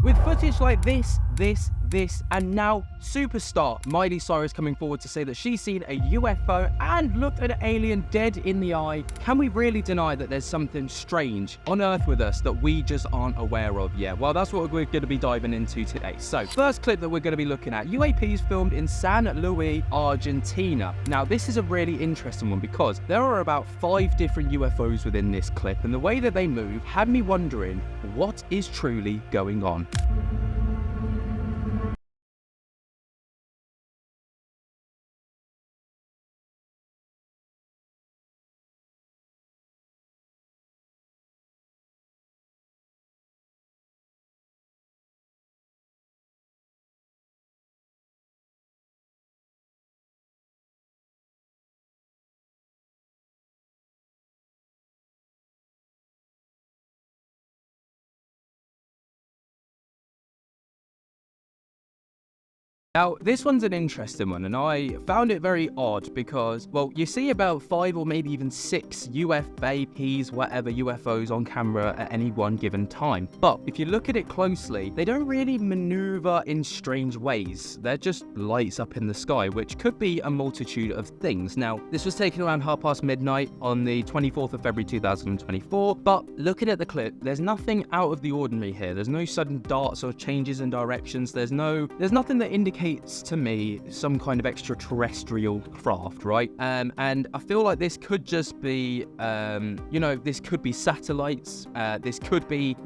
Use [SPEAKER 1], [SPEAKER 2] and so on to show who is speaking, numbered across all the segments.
[SPEAKER 1] With footage like this, and now superstar Miley Cyrus coming forward to say that she's seen a UFO and looked at an alien dead in the eye, can we really deny that there's something strange on Earth with us that we just aren't aware of yet? Well, that's what we're going to be diving into today. So, first clip that we're going to be looking at, UAPs filmed in San Luis, Argentina. Now, this is a really interesting one because there are about 5 different UFOs within this clip, and the way that they move had me wondering what is truly going on. Now, this one's an interesting one, and I found it very odd because, well, you see about 5 or maybe even 6 UFAPs, whatever, UFOs on camera at any one given time. But if you look at it closely, they don't really maneuver in strange ways. They're just lights up in the sky, which could be a multitude of things. Now, this was taken around midnight on the 24th of February 2024, but looking at the clip, there's nothing out of the ordinary here. There's no sudden darts or changes in directions. There's nothing that indicates to me some kind of extraterrestrial craft, right? And I feel like this could just be, this could be satellites. This could be,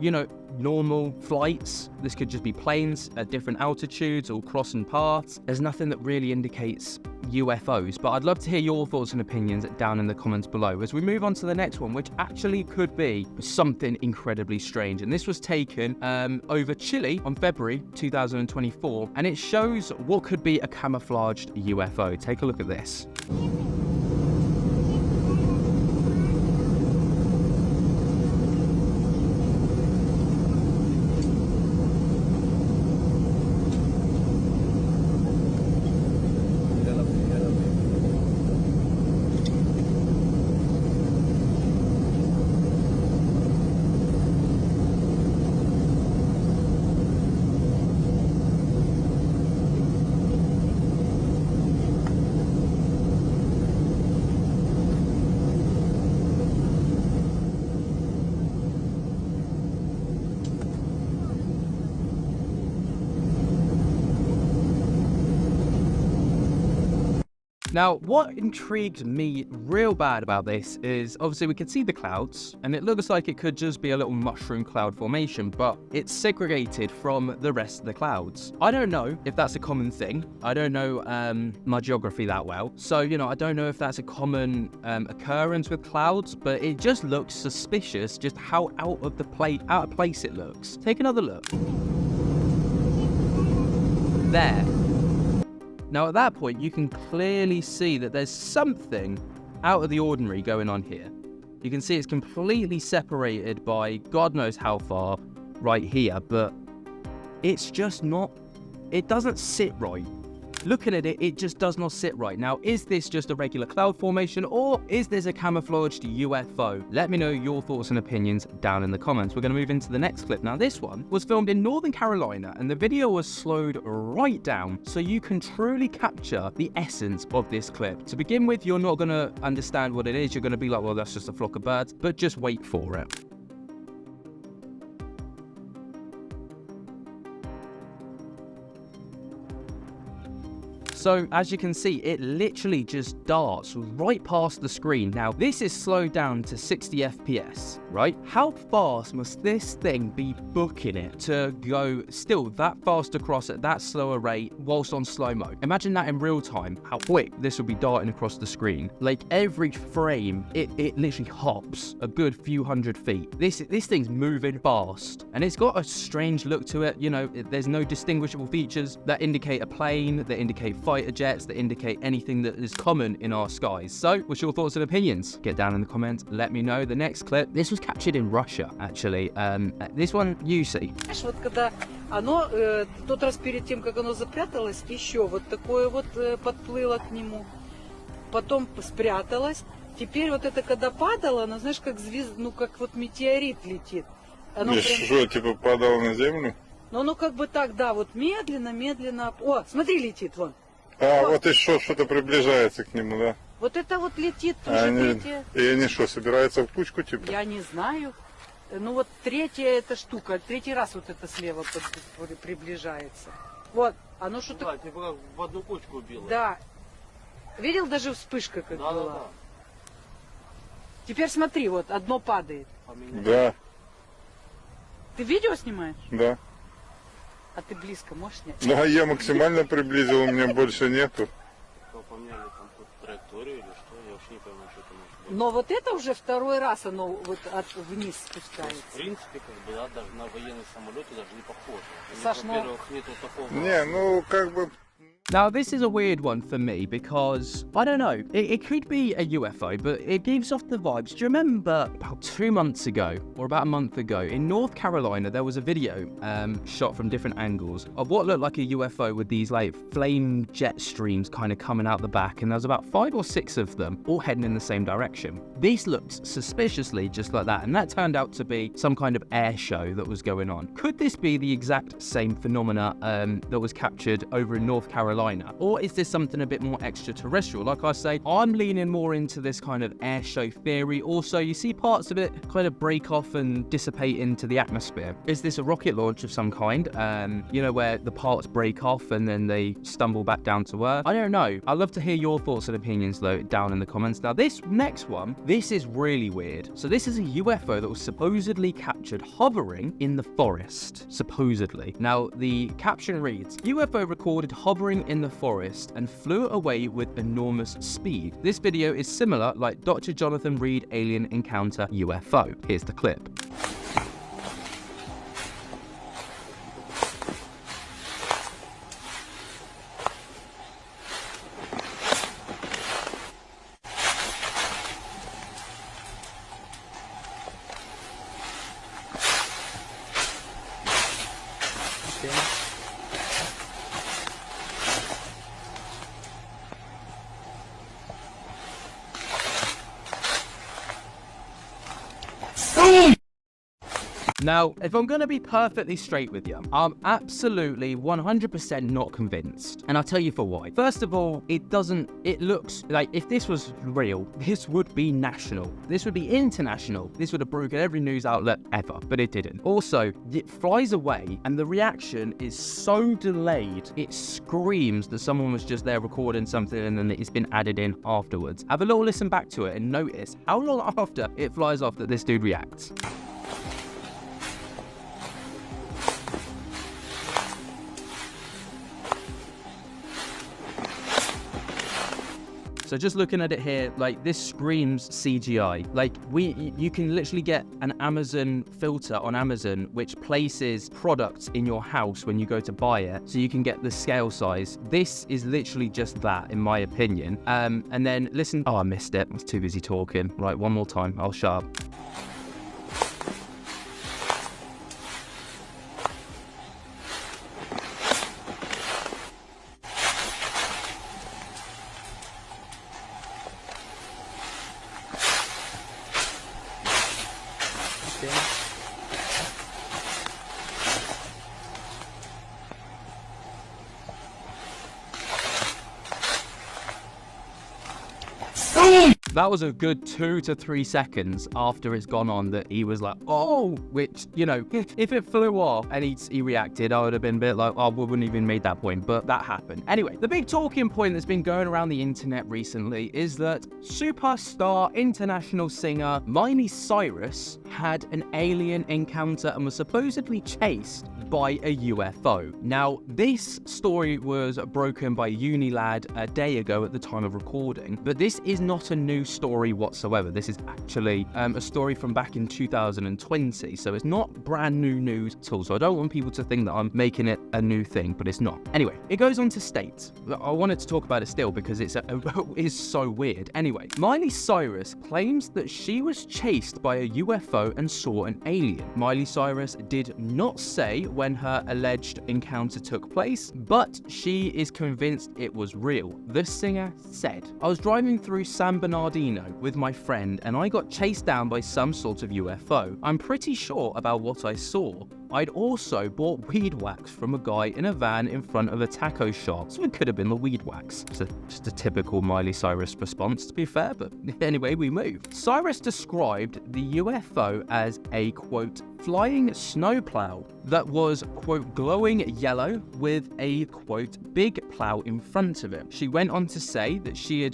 [SPEAKER 1] normal flights. This could just be planes at different altitudes or crossing paths. There's nothing that really indicates UFOs, but I'd love to hear your thoughts and opinions down in the comments below as we move on to the next one, which actually could be something incredibly strange. And this was taken over Chile on February 2024, and it shows what could be a camouflaged UFO. Take a look at this. Now, what intrigued me real bad about this is, obviously we could see the clouds, and it looks like it could just be a little mushroom cloud formation, but it's segregated from the rest of the clouds. I don't know if that's a common thing. I don't know my geography that well. So, I don't know if that's a common occurrence with clouds, but it just looks suspicious just how out of place it looks. Take another look. There. Now at that point, you can clearly see that there's something out of the ordinary going on here. You can see it's completely separated by God knows how far right here, but it's just not, it doesn't sit right. Looking at it, it just does not sit right. Now, is this just a regular cloud formation, or is this a camouflaged UFO? Let me know your thoughts and opinions down in the comments. We're going to move into the next clip. Now, this one was filmed in Northern Carolina, and the video was slowed right down so you can truly capture the essence of this clip. To begin with, you're not going to understand what it is. You're going to be like, well, that's just a flock of birds, but just wait for it. So as you can see, it literally just darts right past the screen. Now, this is slowed down to 60 FPS, right? How fast must this thing be booking it to go still that fast across at that slower rate whilst on slow-mo? Imagine that in real time, how quick this will be darting across the screen. Like every frame, it literally hops a good few hundred feet. This thing's moving fast, and it's got a strange look to it. There's no distinguishable features that indicate a plane, that indicate fighter jets, that indicate anything that is common in our skies. So, what's your thoughts and opinions? Get down in the comments, let me know. The next clip, this was captured in Russia, actually. This one, you see.
[SPEAKER 2] Вот когда оно, тот раз перед тем, как оно запряталось, еще вот такое вот подплыло к нему, потом спряталось. Теперь вот это когда падало, оно, знаешь, как как вот метеорит летит. Оно
[SPEAKER 3] что, типа падало на землю?
[SPEAKER 2] Но оно как бы так, да, вот медленно, медленно. О, смотри, летит вон.
[SPEAKER 3] А, вот еще что-то приближается к нему, да?
[SPEAKER 2] Вот это вот летит
[SPEAKER 3] А
[SPEAKER 2] уже
[SPEAKER 3] они,
[SPEAKER 2] третье.
[SPEAKER 3] и они что, собираются в кучку типа?
[SPEAKER 2] Я не знаю. Ну вот третья эта штука, третий раз вот это слева приближается. Вот, оно что-то...
[SPEAKER 4] Да, типа в одну кучку убило.
[SPEAKER 2] Да. Видел, даже вспышка как
[SPEAKER 4] Да,
[SPEAKER 2] была?
[SPEAKER 4] да.
[SPEAKER 2] Теперь смотри, вот одно падает.
[SPEAKER 3] Да,
[SPEAKER 2] Ты видео снимаешь?
[SPEAKER 3] да.
[SPEAKER 2] А ты близко можешь снять?
[SPEAKER 3] Ну а я максимально приблизил, у меня больше нету.
[SPEAKER 4] Что, поменяли там тут траекторию или что? Я вообще не пойму, что это может быть.
[SPEAKER 2] Но вот это уже второй раз оно вот вниз
[SPEAKER 4] В
[SPEAKER 2] спускается.
[SPEAKER 4] принципе, как бы, да, даже на военный самолет даже не похоже.
[SPEAKER 2] Саш, ну-
[SPEAKER 4] Во-первых, нету такого...
[SPEAKER 3] Не, ну как бы...
[SPEAKER 1] Now, this is a weird one for me because, I don't know, it could be a UFO, but it gives off the vibes. Do you remember about 2 months ago, or about a month ago, in North Carolina, there was a video shot from different angles of what looked like a UFO with these like flame jet streams kind of coming out the back, and there was about 5 or 6 of them all heading in the same direction. This looked suspiciously just like that, and that turned out to be some kind of air show that was going on. Could this be the exact same phenomena that was captured over in North Carolina? Or is this something a bit more extraterrestrial? Like I say, I'm leaning more into this kind of air show theory. Also, you see parts of it kind of break off and dissipate into the atmosphere. Is this a rocket launch of some kind? You know, where the parts break off and then they stumble back down to Earth? I don't know. I'd love to hear your thoughts and opinions though down in the comments. Now, this next one, this is really weird. So this is a UFO that was supposedly captured hovering in the forest. Supposedly. Now, the caption reads, UFO recorded hovering in the forest and flew away with enormous speed. This video is similar like Dr. Jonathan Reed alien encounter UFO. Here's the clip. Now, if I'm going to be perfectly straight with you, I'm absolutely 100% not convinced. And I'll tell you for why. First of all, it looks like if this was real, this would be national. This would be international. This would have broken every news outlet ever, but it didn't. Also, it flies away and the reaction is so delayed, it screams that someone was just there recording something and then it's been added in afterwards. Have a little listen back to it and notice how long after it flies off that this dude reacts. So just looking at it here, like this screams CGI. Like you can literally get an Amazon filter on Amazon which places products in your house when you go to buy it, so you can get the scale size. This is literally just that, in my opinion. And then listen. Oh, I missed it. I was too busy talking. Right, one more time. I'll shut up. That was a good 2 to 3 seconds after it's gone on that he was like, oh, which, you know, if it flew off and he reacted, I would have been a bit like, oh, we wouldn't even made that point, but that happened. Anyway, the big talking point that's been going around the internet recently is that superstar international singer Miley Cyrus had an alien encounter and was supposedly chased by a UFO. Now, this story was broken by Unilad a day ago at the time of recording, but this is not a new story whatsoever. This is actually a story from back in 2020, so it's not brand new news at all. So I don't want people to think that I'm making it a new thing, but it's not. Anyway, it goes on to state, I wanted to talk about it still because it is so weird. Anyway, Miley Cyrus claims that she was chased by a UFO and saw an alien. Miley Cyrus did not say when her alleged encounter took place, but she is convinced it was real. The singer said, I was driving through San Bernardino with my friend and I got chased down by some sort of UFO. I'm pretty sure about what I saw. I'd also bought weed wax from a guy in a van in front of a taco shop, so it could have been the weed wax. It's just a typical Miley Cyrus response, to be fair, but anyway, we move. Cyrus described the UFO as a, quote, flying snowplow that was, quote, glowing yellow with a, quote, big plow in front of it. She went on to say that she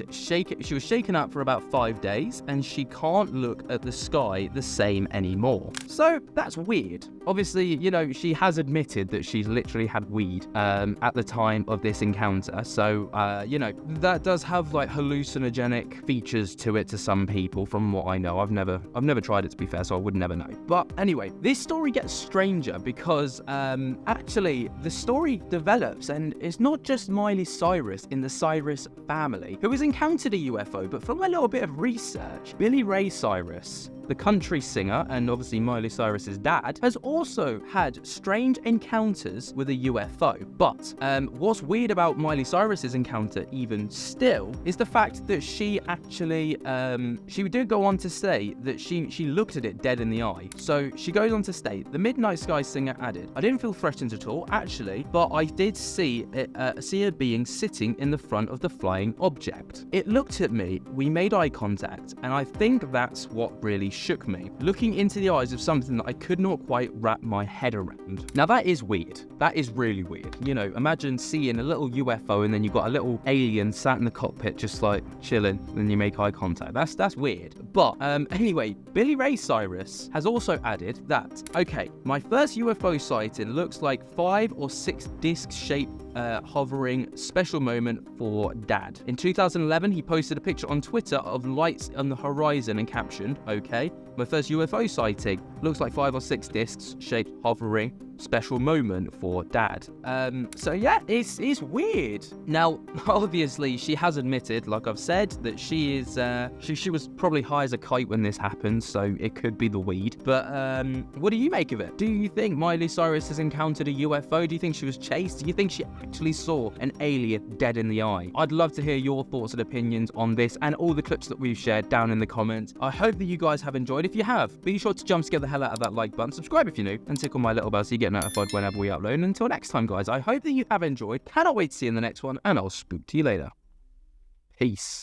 [SPEAKER 1] was shaken up for about 5 days and she can't look at the sky the same anymore. So that's weird. Obviously, you know, she has admitted that she's literally had weed at the time of this encounter. So, you know, that does have like hallucinogenic features to it to some people from what I know. I've never tried it, to be fair, so I would never know. But anyway, this story gets stranger because actually the story develops and it's not just Miley Cyrus in the Cyrus family who has encountered a UFO, but from a little bit of research, Billy Ray Cyrus, the country singer and obviously Miley Cyrus's dad, has also had strange encounters with a UFO. But what's weird about Miley Cyrus's encounter even still is the fact that she actually, she did go on to say that she looked at it dead in the eye. So she goes on to state, the Midnight Sky singer added, I didn't feel threatened at all, actually, but I did see a being sitting in the front of the flying object. It looked at me, we made eye contact, and I think that's what really shook me, looking into the eyes of something that I could not quite wrap my head around. Now that is weird. That is really weird. You know, imagine seeing a little UFO and then you've got a little alien sat in the cockpit just like chilling, and then you make eye contact. That's weird. But anyway, Billy Ray Cyrus has also added that, okay, my first UFO sighting looks like 5 or 6 disc-shaped hovering special moment for dad. In 2011, he posted a picture on Twitter of lights on the horizon and captioned, okay, my first UFO sighting looks like 5 or 6 discs shaped hovering special moment for dad. So yeah, it's weird. Now, obviously, she has admitted, like I've said, that she is she was probably high as a kite when this happened, so it could be the weed. But what do you make of it? Do you think Miley Cyrus has encountered a UFO? Do you think she was chased? Do you think she actually saw an alien dead in the eye? I'd love to hear your thoughts and opinions on this and all the clips that we've shared down in the comments. I hope that you guys have enjoyed. If you have, be sure to jump scare the hell out of that like button, subscribe if you're new, and tickle my little bell so you get notified whenever we upload. And until next time, guys, I hope that you have enjoyed. Cannot wait to see you in the next one, and I'll spook to you later. Peace.